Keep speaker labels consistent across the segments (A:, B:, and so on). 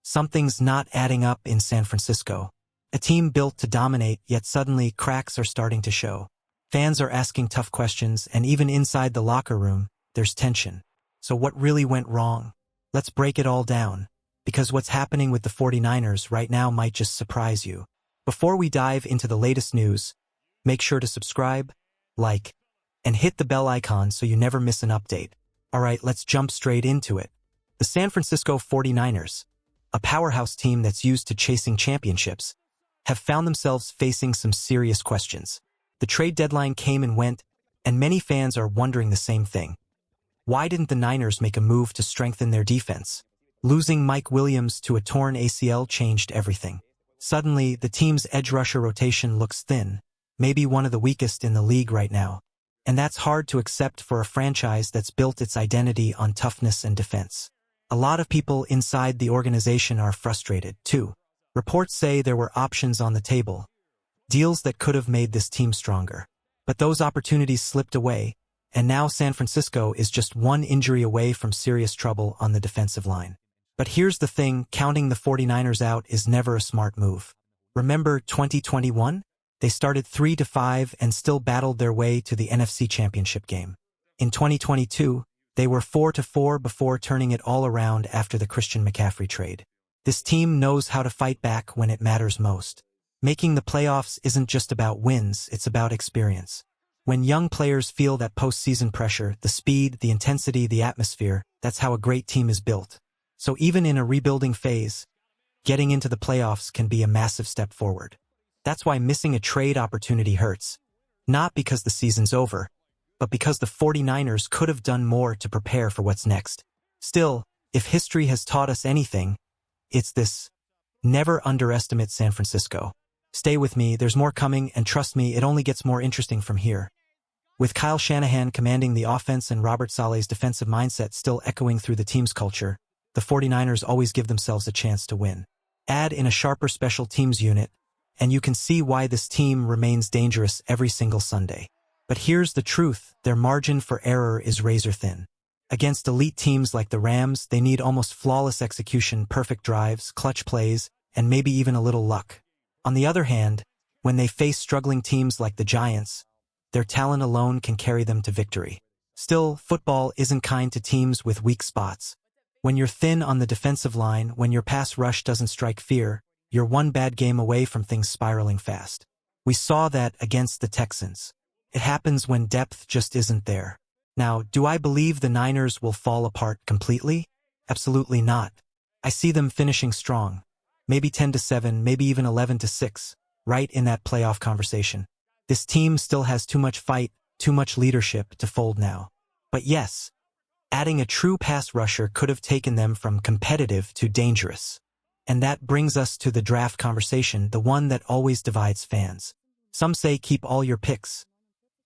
A: Something's not adding up in San Francisco. A team built to dominate, yet suddenly cracks are starting to show. Fans are asking tough questions, and even inside the locker room, there's tension. So what really went wrong? Let's break it all down, because what's happening with the 49ers right now might just surprise you. Before we dive into the latest news, make sure to subscribe, like, and hit the bell icon so you never miss an update. Alright, let's jump straight into it. The San Francisco 49ers, a powerhouse team that's used to chasing championships, have found themselves facing some serious questions. The trade deadline came and went, and many fans are wondering the same thing. Why didn't the Niners make a move to strengthen their defense? Losing Mike Williams to a torn ACL changed everything. Suddenly, the team's edge rusher rotation looks thin, maybe one of the weakest in the league right now. And that's hard to accept for a franchise that's built its identity on toughness and defense. A lot of people inside the organization are frustrated, too. Reports say there were options on the table, deals that could have made this team stronger. But those opportunities slipped away, and now San Francisco is just one injury away from serious trouble on the defensive line. But here's the thing, counting the 49ers out is never a smart move. Remember 2021? They started 3-5 and still battled their way to the NFC Championship game. In 2022, they were 4-4 before turning it all around after the Christian McCaffrey trade. This team knows how to fight back when it matters most. Making the playoffs isn't just about wins, it's about experience. When young players feel that postseason pressure, the speed, the intensity, the atmosphere, that's how a great team is built. So even in a rebuilding phase, getting into the playoffs can be a massive step forward. That's why missing a trade opportunity hurts. Not because the season's over, but because the 49ers could have done more to prepare for what's next. Still, if history has taught us anything, it's this: never underestimate San Francisco. Stay with me, there's more coming, and trust me, it only gets more interesting from here. With Kyle Shanahan commanding the offense and Robert Saleh's defensive mindset still echoing through the team's culture, the 49ers always give themselves a chance to win. Add in a sharper special teams unit, and you can see why this team remains dangerous every single Sunday. But here's the truth, their margin for error is razor thin. Against elite teams like the Rams, they need almost flawless execution, perfect drives, clutch plays, and maybe even a little luck. On the other hand, when they face struggling teams like the Giants, their talent alone can carry them to victory. Still, football isn't kind to teams with weak spots. When you're thin on the defensive line, when your pass rush doesn't strike fear, you're one bad game away from things spiraling fast. We saw that against the Texans. It happens when depth just isn't there. Now, do I believe the Niners will fall apart completely? Absolutely not. I see them finishing strong. Maybe 10-7, maybe even 11-6, right in that playoff conversation. This team still has too much fight, too much leadership to fold now. But yes, adding a true pass rusher could have taken them from competitive to dangerous. And that brings us to the draft conversation, the one that always divides fans. Some say keep all your picks.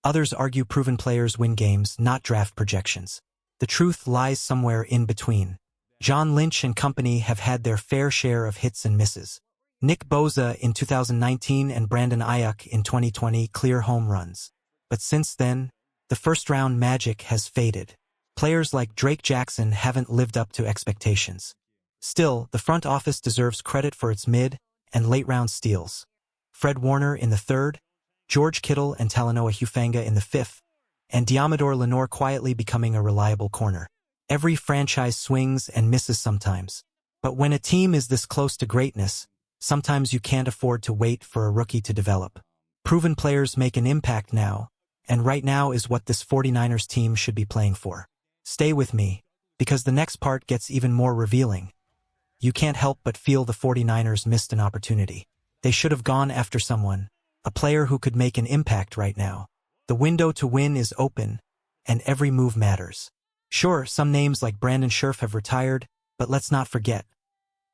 A: Others argue proven players win games, not draft projections. The truth lies somewhere in between. John Lynch and company have had their fair share of hits and misses. Nick Bosa in 2019 and Brandon Ayuk in 2020 clear home runs. But since then, the first-round magic has faded. Players like Drake Jackson haven't lived up to expectations. Still, the front office deserves credit for its mid- and late-round steals. Fred Warner in the third, George Kittle and Talanoa Hufanga in the fifth, and Diamador Lenore quietly becoming a reliable corner. Every franchise swings and misses sometimes. But when a team is this close to greatness, sometimes you can't afford to wait for a rookie to develop. Proven players make an impact now, and right now is what this 49ers team should be playing for. Stay with me, because the next part gets even more revealing. You can't help but feel the 49ers missed an opportunity. They should have gone after someone, a player who could make an impact right now. The window to win is open, and every move matters. Sure, some names like Brandon Scherf have retired, but let's not forget.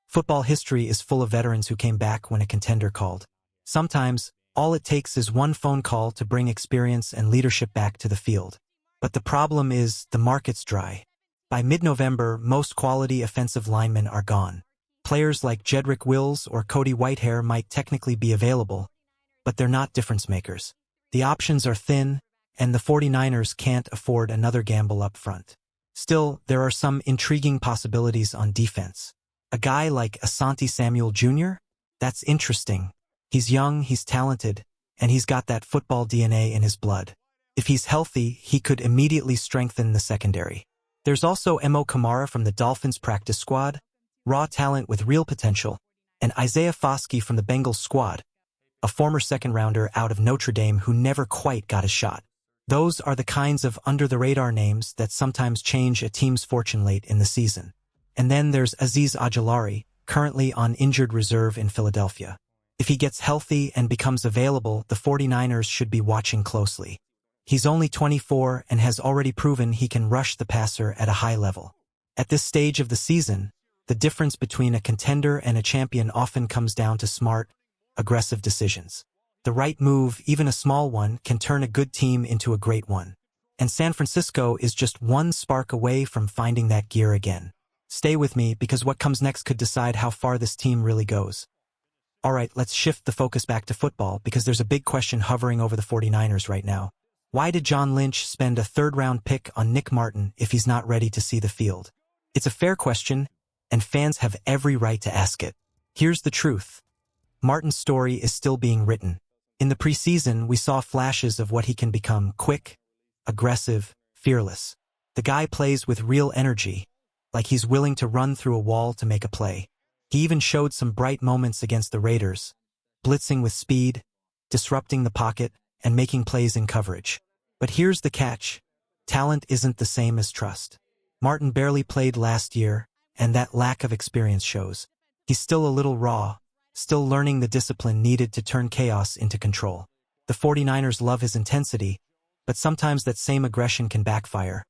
A: Football history is full of veterans who came back when a contender called. Sometimes, all it takes is one phone call to bring experience and leadership back to the field. But the problem is, the market's dry. By mid-November, most quality offensive linemen are gone. Players like Jedrick Wills or Cody Whitehair might technically be available, but they're not difference makers. The options are thin, and the 49ers can't afford another gamble up front. Still, there are some intriguing possibilities on defense. A guy like Asante Samuel Jr.? That's interesting. He's young, he's talented, and he's got that football DNA in his blood. If he's healthy, he could immediately strengthen the secondary. There's also Mo Kamara from the Dolphins practice squad, raw talent with real potential, and Isaiah Foskey from the Bengals squad, a former second-rounder out of Notre Dame who never quite got a shot. Those are the kinds of under-the-radar names that sometimes change a team's fortune late in the season. And then there's Azeez Ojulari, currently on injured reserve in Philadelphia. If he gets healthy and becomes available, the 49ers should be watching closely. He's only 24 and has already proven he can rush the passer at a high level. At this stage of the season, the difference between a contender and a champion often comes down to smart, aggressive decisions. The right move, even a small one, can turn a good team into a great one. And San Francisco is just one spark away from finding that gear again. Stay with me because what comes next could decide how far this team really goes. Alright, let's shift the focus back to football because there's a big question hovering over the 49ers right now. Why did John Lynch spend a third-round pick on Nick Martin if he's not ready to see the field? It's a fair question, and fans have every right to ask it. Here's the truth. Martin's story is still being written. In the preseason, we saw flashes of what he can become: quick, aggressive, fearless. The guy plays with real energy, like he's willing to run through a wall to make a play. He even showed some bright moments against the Raiders, blitzing with speed, disrupting the pocket, and making plays in coverage. But here's the catch. Talent isn't the same as trust. Martin barely played last year, and that lack of experience shows. He's still a little raw, still learning the discipline needed to turn chaos into control. The 49ers love his intensity, but sometimes that same aggression can backfire.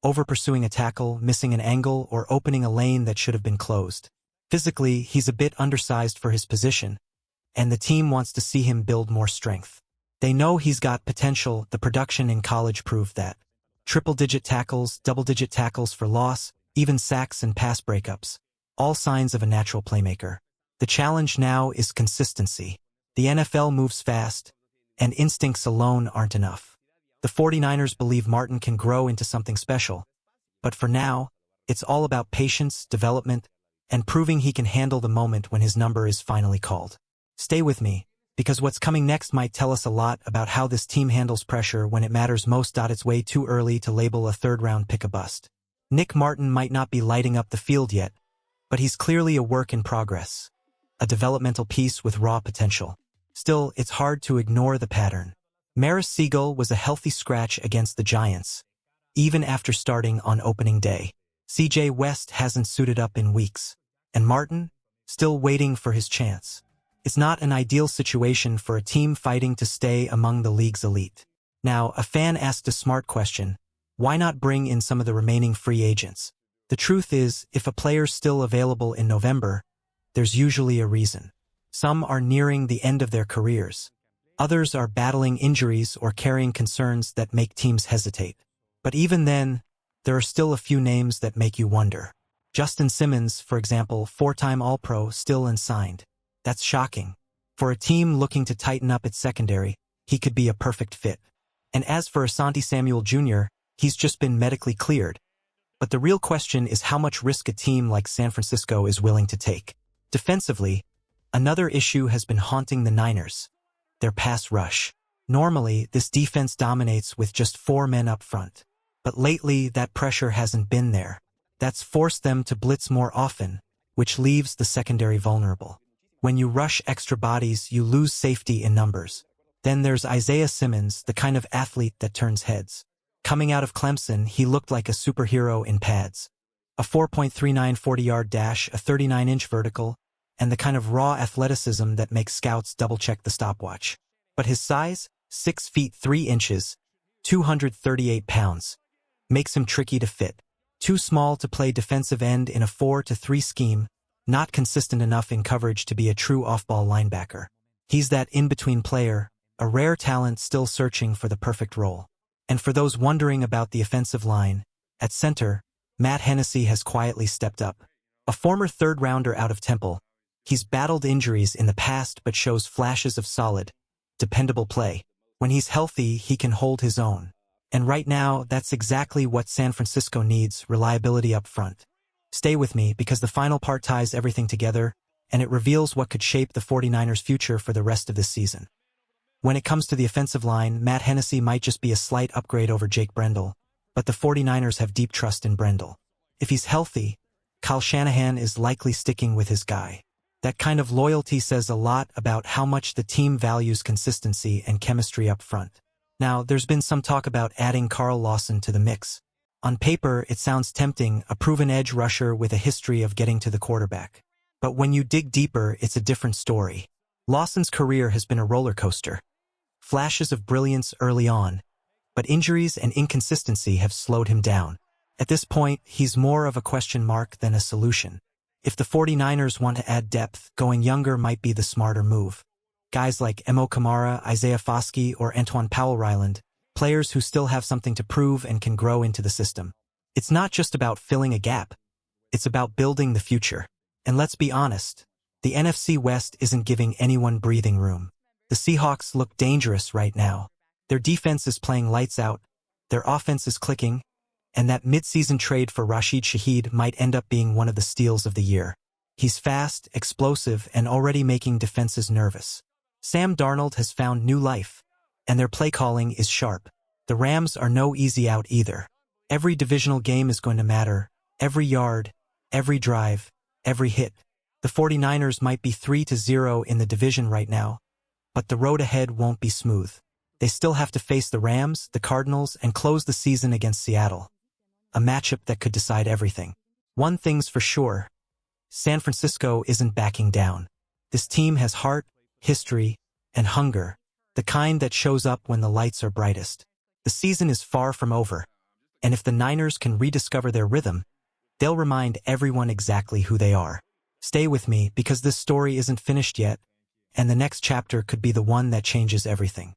A: Over-pursuing a tackle, missing an angle, or opening a lane that should have been closed. Physically, he's a bit undersized for his position, and the team wants to see him build more strength. They know he's got potential. The production in college proved that. Triple-digit tackles, double-digit tackles for loss, even sacks and pass breakups. All signs of a natural playmaker. The challenge now is consistency. The NFL moves fast, and instincts alone aren't enough. The 49ers believe Martin can grow into something special. But for now, it's all about patience, development, and proving he can handle the moment when his number is finally called. Stay with me, because what's coming next might tell us a lot about how this team handles pressure when it matters most. It's way too early to label a third-round pick a bust. Nick Martin might not be lighting up the field yet, but he's clearly a work in progress, a developmental piece with raw potential. Still, it's hard to ignore the pattern. Maris Siegel was a healthy scratch against the Giants, even after starting on opening day. CJ West hasn't suited up in weeks, and Martin, still waiting for his chance. It's not an ideal situation for a team fighting to stay among the league's elite. Now, a fan asked a smart question: why not bring in some of the remaining free agents? The truth is, if a player's still available in November, there's usually a reason. Some are nearing the end of their careers. Others are battling injuries or carrying concerns that make teams hesitate. But even then, there are still a few names that make you wonder. Justin Simmons, for example, four-time All-Pro, still unsigned. That's shocking. For a team looking to tighten up its secondary, he could be a perfect fit. And as for Asante Samuel Jr., he's just been medically cleared. But the real question is how much risk a team like San Francisco is willing to take. Defensively, another issue has been haunting the Niners: their pass rush. Normally, this defense dominates with just 4 men up front. But lately, that pressure hasn't been there. That's forced them to blitz more often, which leaves the secondary vulnerable. When you rush extra bodies, you lose safety in numbers. Then there's Isaiah Simmons, the kind of athlete that turns heads. Coming out of Clemson, he looked like a superhero in pads. A 4.39 40-yard dash, a 39-inch vertical, and the kind of raw athleticism that makes scouts double-check the stopwatch. But his size, 6 feet 3 inches, 238 pounds, makes him tricky to fit. Too small to play defensive end in a 4-3 scheme, not consistent enough in coverage to be a true off-ball linebacker. He's that in-between player, a rare talent still searching for the perfect role. And for those wondering about the offensive line, at center, Matt Hennessy has quietly stepped up. A former third-rounder out of Temple, he's battled injuries in the past but shows flashes of solid, dependable play. When he's healthy, he can hold his own. And right now, that's exactly what San Francisco needs: reliability up front. Stay with me because the final part ties everything together, and it reveals what could shape the 49ers' future for the rest of this season. When it comes to the offensive line, Matt Hennessy might just be a slight upgrade over Jake Brendel, but the 49ers have deep trust in Brendel. If he's healthy, Kyle Shanahan is likely sticking with his guy. That kind of loyalty says a lot about how much the team values consistency and chemistry up front. Now, there's been some talk about adding Carl Lawson to the mix. On paper, it sounds tempting, a proven edge rusher with a history of getting to the quarterback. But when you dig deeper, it's a different story. Lawson's career has been a roller coaster. Flashes of brilliance early on, but injuries and inconsistency have slowed him down. At this point, he's more of a question mark than a solution. If the 49ers want to add depth, going younger might be the smarter move. Guys like Emo Kamara, Isaiah Foskey, or Antoine Powell-Ryland, players who still have something to prove and can grow into the system. It's not just about filling a gap. It's about building the future. And let's be honest, the NFC West isn't giving anyone breathing room. The Seahawks look dangerous right now. Their defense is playing lights out, their offense is clicking, and that mid-season trade for Rashid Shaheed might end up being one of the steals of the year. He's fast, explosive, and already making defenses nervous. Sam Darnold has found new life, and their play calling is sharp. The Rams are no easy out either. Every divisional game is going to matter, every yard, every drive, every hit. The 49ers might be 3-0 in the division right now, but the road ahead won't be smooth. They still have to face the Rams, the Cardinals, and close the season against Seattle. A matchup that could decide everything. One thing's for sure, San Francisco isn't backing down. This team has heart, history, and hunger, the kind that shows up when the lights are brightest. The season is far from over, and if the Niners can rediscover their rhythm, they'll remind everyone exactly who they are. Stay with me because this story isn't finished yet, and the next chapter could be the one that changes everything.